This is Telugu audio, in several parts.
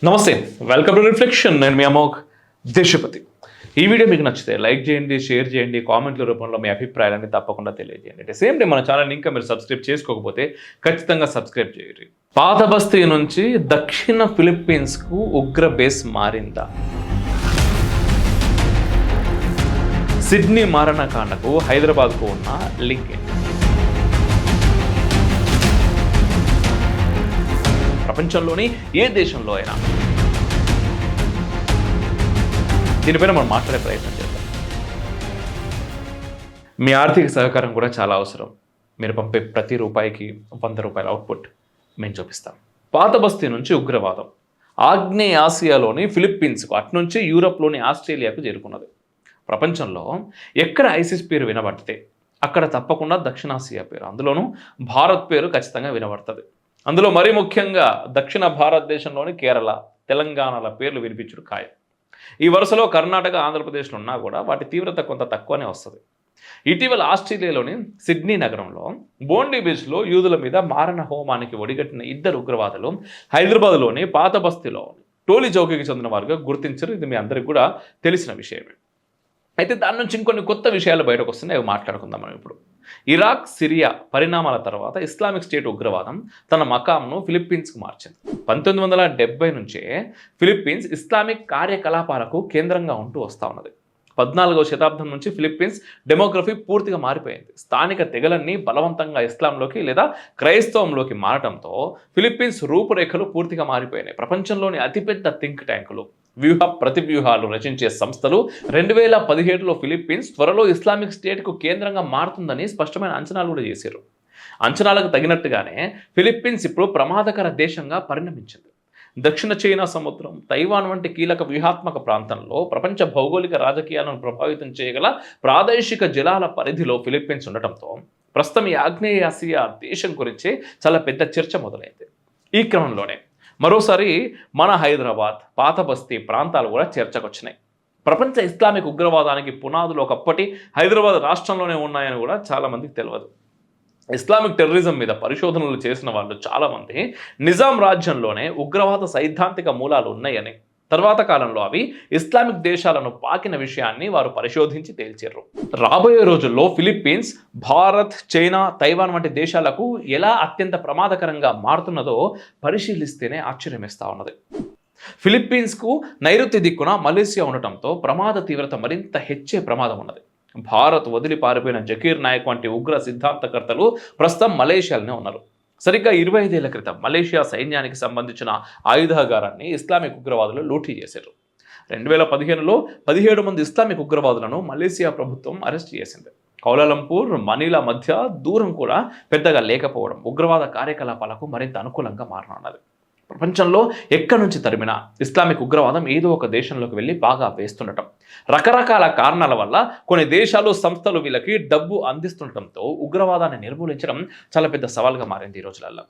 నమస్తే, వెల్కమ్ టు రిఫ్లెక్షన్. నేను మీ అమోఘ్ దేశపతి. ఈ వీడియో మీకు నచ్చితే లైక్ చేయండి, షేర్ చేయండి, కామెంట్ల రూపంలో మీ అభిప్రాయాలన్నీ తప్పకుండా తెలియజేయండి. అంటే సేమ్ డే మన ఛానల్ ఇంకా మీరు సబ్స్క్రైబ్ చేసుకోకపోతే ఖచ్చితంగా సబ్స్క్రైబ్ చేయండి. పాత బస్తీ నుంచి దక్షిణ ఫిలిప్పీన్స్కు ఉగ్ర బేస్ మారిందా? సిడ్నీ మారణకాండకు హైదరాబాద్కు ఉన్న లింక్ ఏంటి? ప్రపంచంలోని ఏ దేశంలో అయినా దీనిపైన మనం మాట్లాడే ప్రయత్నం చేద్దాం. మీ ఆర్థిక సహకారం కూడా చాలా అవసరం. మీరు పంపే ప్రతి రూపాయికి 100 రూపాయల అవుట్పుట్ మేము చూపిస్తాం. పాత బస్తీ నుంచి ఉగ్రవాదం ఆగ్నేయ ఆసియాలోని ఫిలిప్పీన్స్కు, అట్నుంచి యూరప్లోని ఆస్ట్రేలియాకు చేరుకున్నది. ప్రపంచంలో ఎక్కడ ఐసిస్ పేరు వినబడితే అక్కడ తప్పకుండా దక్షిణాసియా పేరు, అందులోనూ భారత్ పేరు ఖచ్చితంగా వినబడుతుంది. అందులో మరీ ముఖ్యంగా దక్షిణ భారతదేశంలోని కేరళ, తెలంగాణల పేర్లు వినిపించుడు ఖాయం. ఈ వరుసలో కర్ణాటక, ఆంధ్రప్రదేశ్లో ఉన్నా కూడా వాటి తీవ్రత కొంత తక్కువనే వస్తుంది. ఇటీవల ఆస్ట్రేలియాలోని సిడ్నీ నగరంలో బోండీ బీచ్లో యూదుల మీద మారణ హోమానికి ఒడిగట్టిన 2 ఉగ్రవాదులు హైదరాబాద్లోని పాత బస్తీలో టోలీ చౌకీకి చెందిన వారుగా గుర్తించారు. ఇది మీ అందరికీ కూడా తెలిసిన విషయమే. అయితే దాని నుంచి ఇంకొన్ని కొత్త విషయాలు బయటకు వస్తున్నాయి, అవి మాట్లాడుకుందాం మనం ఇప్పుడు. ఇరాక్, సిరియా పరిణామాల తర్వాత ఇస్లామిక్ స్టేట్ ఉగ్రవాదం తన మకాంను ఫిలిప్పీన్స్కు మార్చింది. 1970 నుంచే ఫిలిప్పీన్స్ ఇస్లామిక్ కార్యకలాపాలకు కేంద్రంగా ఉంటూ వస్తూ ఉన్నది. 14వ శతాబ్దం నుంచి ఫిలిప్పీన్స్ డెమోగ్రఫీ పూర్తిగా మారిపోయింది. స్థానిక తెగలన్నీ బలవంతంగా ఇస్లాంలోకి లేదా క్రైస్తవంలోకి మారడంతో ఫిలిప్పీన్స్ రూపురేఖలు పూర్తిగా మారిపోయినాయి. ప్రపంచంలోని అతిపెద్ద థింక్ ట్యాంకులు, ప్రతివ్యూహాలు రచించే సంస్థలు 2017లో ఫిలిప్పీన్స్ త్వరలో ఇస్లామిక్ స్టేట్కు కేంద్రంగా మారుతుందని స్పష్టమైన అంచనాలు కూడా చేశారు. అంచనాలకు తగినట్టుగానే ఫిలిప్పీన్స్ ఇప్పుడు ప్రమాదకర దేశంగా పరిణమించింది. దక్షిణ చైనా సముద్రం, తైవాన్ వంటి కీలక వ్యూహాత్మక ప్రాంతంలో ప్రపంచ భౌగోళిక రాజకీయాలను ప్రభావితం చేయగల ప్రాదేశిక జలాల పరిధిలో ఫిలిప్పీన్స్ ఉండటంతో ప్రస్తుతం ఈ ఆగ్నేయ ఆసియా దేశం గురించి చాలా పెద్ద చర్చ మొదలైంది. ఈ క్రమంలోనే మరోసారి మన హైదరాబాద్, పాత బస్తీ ప్రాంతాలు కూడా చర్చకొచ్చినాయి. ప్రపంచ ఇస్లామిక్ ఉగ్రవాదానికి పునాదులు ఒకప్పటి హైదరాబాద్ రాష్ట్రంలోనే ఉన్నాయని కూడా చాలామందికి తెలియదు. ఇస్లామిక్ టెర్రరిజం మీద పరిశోధనలు చేసిన వాళ్ళు చాలామంది నిజాం రాజ్యంలోనే ఉగ్రవాద సైద్ధాంతిక మూలాలు ఉన్నాయని, తర్వాత కాలంలో అవి ఇస్లామిక్ దేశాలను పాకిన విషయాన్ని వారు పరిశోధించి తేల్చారు. రాబోయే రోజుల్లో ఫిలిప్పీన్స్ భారత్, చైనా, తైవాన్ వంటి దేశాలకు ఎలా అత్యంత ప్రమాదకరంగా మారుతున్నదో పరిశీలిస్తేనే ఆశ్చర్యమేస్తా ఉన్నది. ఫిలిప్పీన్స్కు నైరుతి దిక్కున మలేసియా ఉండటంతో ప్రమాద తీవ్రత మరింత హెచ్చే ప్రమాదం ఉన్నది. భారత్ వదిలి పారిపోయిన జకీర్ నాయక్ వంటి ఉగ్ర సిద్ధాంతకర్తలు ప్రస్తుతం మలేషియాలోనే ఉన్నారు. సరిగ్గా 25 ఏళ్ల క్రితం మలేషియా సైన్యానికి సంబంధించిన ఆయుధాగారాన్ని ఇస్లామిక్ ఉగ్రవాదులు లూటీ చేశారు. 2015లో 17 మంది ఇస్లామిక్ ఉగ్రవాదులను మలేషియా ప్రభుత్వం అరెస్ట్ చేసింది. కౌలాలంపూర్, మనీలా మధ్య దూరం కూడా పెద్దగా లేకపోవడం ఉగ్రవాద కార్యకలాపాలకు మరింత అనుకూలంగా మారనున్నది. ప్రపంచంలో ఎక్కడి నుంచి తరిమినా ఇస్లామిక్ ఉగ్రవాదం ఏదో ఒక దేశంలోకి వెళ్ళి బాగా వేస్తుండటం, రకరకాల కారణాల వల్ల కొన్ని దేశాలు, సంస్థలు వీళ్ళకి డబ్బు అందిస్తుండటంతో ఉగ్రవాదాన్ని నిర్మూలించడం చాలా పెద్ద సవాల్గా మారింది ఈ రోజులలో.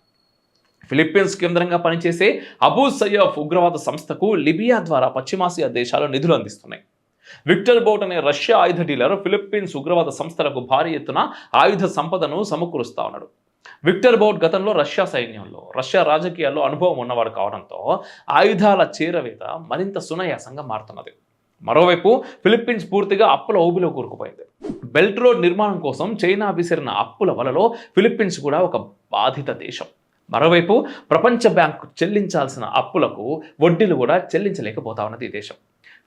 ఫిలిప్పీన్స్ కేంద్రంగా పనిచేసే అబూ సయ్యఫ్ ఉగ్రవాద సంస్థకు లిబియా ద్వారా పశ్చిమాసియా దేశాలు నిధులు అందిస్తున్నాయి. విక్టర్ బోట్ అనే రష్యా ఆయుధ డీలర్ ఫిలిప్పీన్స్ ఉగ్రవాద సంస్థలకు భారీ ఎత్తున ఆయుధ సంపదను సమకూరుస్తా ఉన్నాడు. విక్టర్ బోట్ గతంలో రష్యా సైన్యంలో, రష్యా రాజకీయాల్లో అనుభవం ఉన్నవాడు కావడంతో ఆయుధాల చేరవేత మరింత సునాయాసంగా మారుతున్నది. మరోవైపు ఫిలిప్పీన్స్ పూర్తిగా అప్పుల ఊబిలో కూరుకుపోయింది. బెల్ట్ రోడ్ నిర్మాణం కోసం చైనా విసిరిన అప్పుల వలలో ఫిలిప్పీన్స్ కూడా ఒక బాధిత దేశం. మరోవైపు ప్రపంచ బ్యాంకు చెల్లించాల్సిన అప్పులకు వడ్డీలు కూడా చెల్లించలేకపోతా ఉన్నది ఈ దేశం.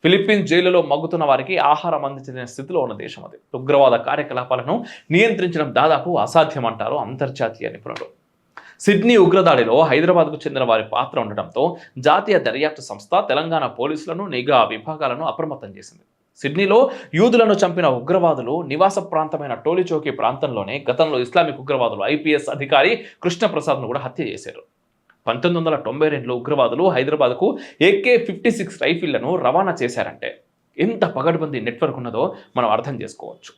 ఫిలిప్పీన్స్ జైలులో మగ్గుతున్న వారికి ఆహారం అందించిన స్థితిలో ఉన్న దేశం అది. ఉగ్రవాద కార్యకలాపాలను నియంత్రించడం దాదాపు అసాధ్యమంటారు అంతర్జాతీయ నిపుణులు. సిడ్నీ ఉగ్రదాడిలో హైదరాబాద్కు చెందిన వారి పాత్ర ఉండటంతో జాతీయ దర్యాప్తు సంస్థ తెలంగాణ పోలీసులను, నిఘా విభాగాలను అప్రమత్తం చేసింది. సిడ్నీలో యూదులను చంపిన ఉగ్రవాదులు నివాస ప్రాంతమైన టోలీ చౌకీ ప్రాంతంలోనే గతంలో ఇస్లామిక్ ఉగ్రవాదులు ఐపీఎస్ అధికారి కృష్ణప్రసాద్ను కూడా హత్య చేశారు. 1992లో ఉగ్రవాదులు హైదరాబాద్కు AK-56 రైఫిళ్లను రవాణా చేశారంటే ఎంత పగడ్బందీ నెట్వర్క్ ఉన్నదో మనం అర్థం చేసుకోవచ్చు.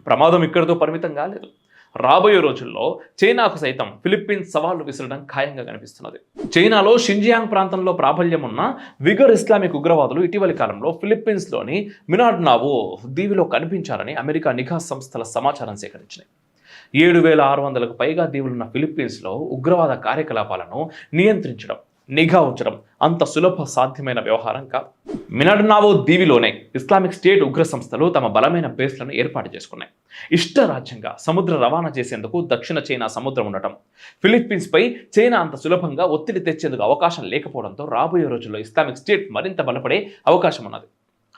ప్రమాదం ఇక్కడితో పరిమితం కాలేదు. రాబోయే రోజుల్లో చైనాకు సైతం ఫిలిప్పీన్స్ సవాళ్లు విసరడం ఖాయంగా కనిపిస్తున్నది. చైనాలో షింజియాంగ్ ప్రాంతంలో ప్రాబల్యం ఉన్న విగర్ ఇస్లామిక్ ఉగ్రవాదులు ఇటీవలి కాలంలో ఫిలిప్పీన్స్లోని మినాండావో దీవిలో కనిపించారని అమెరికా నిఘా సంస్థల సమాచారం సేకరించినాయి. 7,600కు పైగా దీవులున్న ఫిలిప్పీన్స్లో ఉగ్రవాద కార్యకలాపాలను నియంత్రించడం, నిఘా ఉంచడం అంత సులభ సాధ్యమైన వ్యవహారం కాదు. మినడావో దీవిలోనే ఇస్లామిక్ స్టేట్ ఉగ్ర సంస్థలు తమ బలమైన బేస్లను ఏర్పాటు చేసుకున్నాయి. ఇష్టరాజ్యంగా సముద్ర రవాణా చేసేందుకు దక్షిణ చైనా సముద్రం ఉండటం, ఫిలిప్పీన్స్పై చైనా అంత సులభంగా ఒత్తిడి తెచ్చేందుకు అవకాశం లేకపోవడంతో రాబోయే రోజుల్లో ఇస్లామిక్ స్టేట్ మరింత బలపడే అవకాశం ఉన్నది.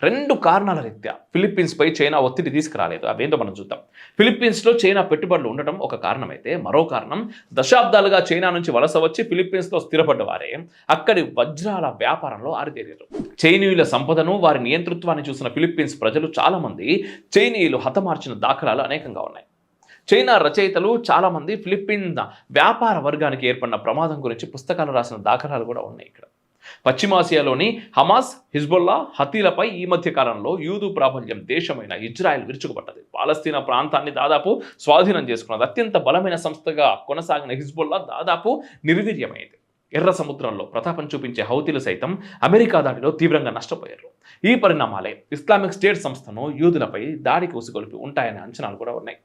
2 కారణాల రీత్యా ఫిలిప్పీన్స్పై చైనా ఒత్తిడి తీసుకురాలేదు. అవేంటో మనం చూద్దాం. ఫిలిప్పీన్స్లో చైనా పెట్టుబడులు ఉండటం ఒక కారణమైతే, మరో కారణం దశాబ్దాలుగా చైనా నుంచి వలస వచ్చి ఫిలిప్పీన్స్లో స్థిరపడ్డ వారే అక్కడి వజ్రాల వ్యాపారంలో ఆరితేరారు. చైనీయుల సంపదను, వారి నియంతృత్వాన్ని చూసిన ఫిలిప్పీన్స్ ప్రజలు చాలామంది చైనీయులు హతమార్చిన దాఖలాలు అనేకంగా ఉన్నాయి. చైనా రచయితలు చాలామంది ఫిలిప్పీన్ వ్యాపార వర్గానికి ఏర్పడిన ప్రమాదం గురించి పుస్తకాలు రాసిన దాఖలాలు కూడా ఉన్నాయి. ఇక్కడ పశ్చిమాసియాలోని హమాస్, హిజ్బుల్లా, హతీలపై ఈ మధ్య కాలంలో యూదు ప్రాబల్యం దేశమైన ఇజ్రాయెల్ విరుచుకుపడ్డది. పాలస్తీనా ప్రాంతాన్ని దాదాపు స్వాధీనం చేసుకున్నది. అత్యంత బలమైన సంస్థగా కొనసాగిన హిజ్బుల్లా దాదాపు నిర్వీర్యమైంది. ఎర్ర సముద్రంలో ప్రతాపం చూపించే హౌతీలు సైతం అమెరికా దాడిలో తీవ్రంగా నష్టపోయారు. ఈ పరిణామాలే ఇస్లామిక్ స్టేట్ సంస్థను యూదులపై దాడికి ఉసిగొలిపి ఉంటాయనే అంచనాలు కూడా ఉన్నాయి.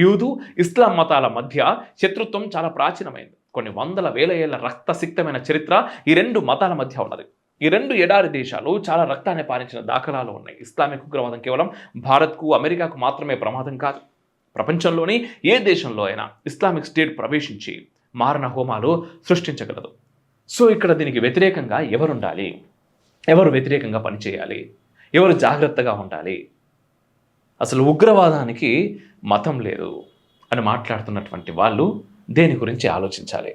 యూదు, ఇస్లాం మతాల మధ్య శత్రుత్వం చాలా ప్రాచీనమైంది. కొన్ని వందల వేల ఏళ్ల రక్తసిక్తమైన చరిత్ర ఈ 2 మతాల మధ్య ఉన్నది. ఈ 2 ఎడారి దేశాలు చాలా రక్తాన్ని పారించిన దాఖలాలు ఉన్నాయి. ఇస్లామిక్ ఉగ్రవాదం కేవలం భారత్కు, అమెరికాకు మాత్రమే ప్రమాదం కాదు. ప్రపంచంలోని ఏ దేశంలో అయినా ఇస్లామిక్ స్టేట్ ప్రవేశించి మారణ హోమాలు సృష్టించగలదు. సో ఇక్కడ దీనికి వ్యతిరేకంగా ఎవరుండాలి, ఎవరు వ్యతిరేకంగా పనిచేయాలి, ఎవరు జాగ్రత్తగా ఉండాలి, అసలు ఉగ్రవాదానికి మతం లేదు అని మాట్లాడుతున్నటువంటి వాళ్ళు దేని గురించి ఆలోచించాలి.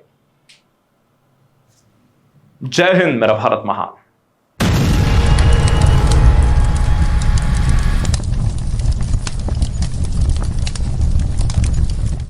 జై హింద్, మేరా భారత్ మహాన్.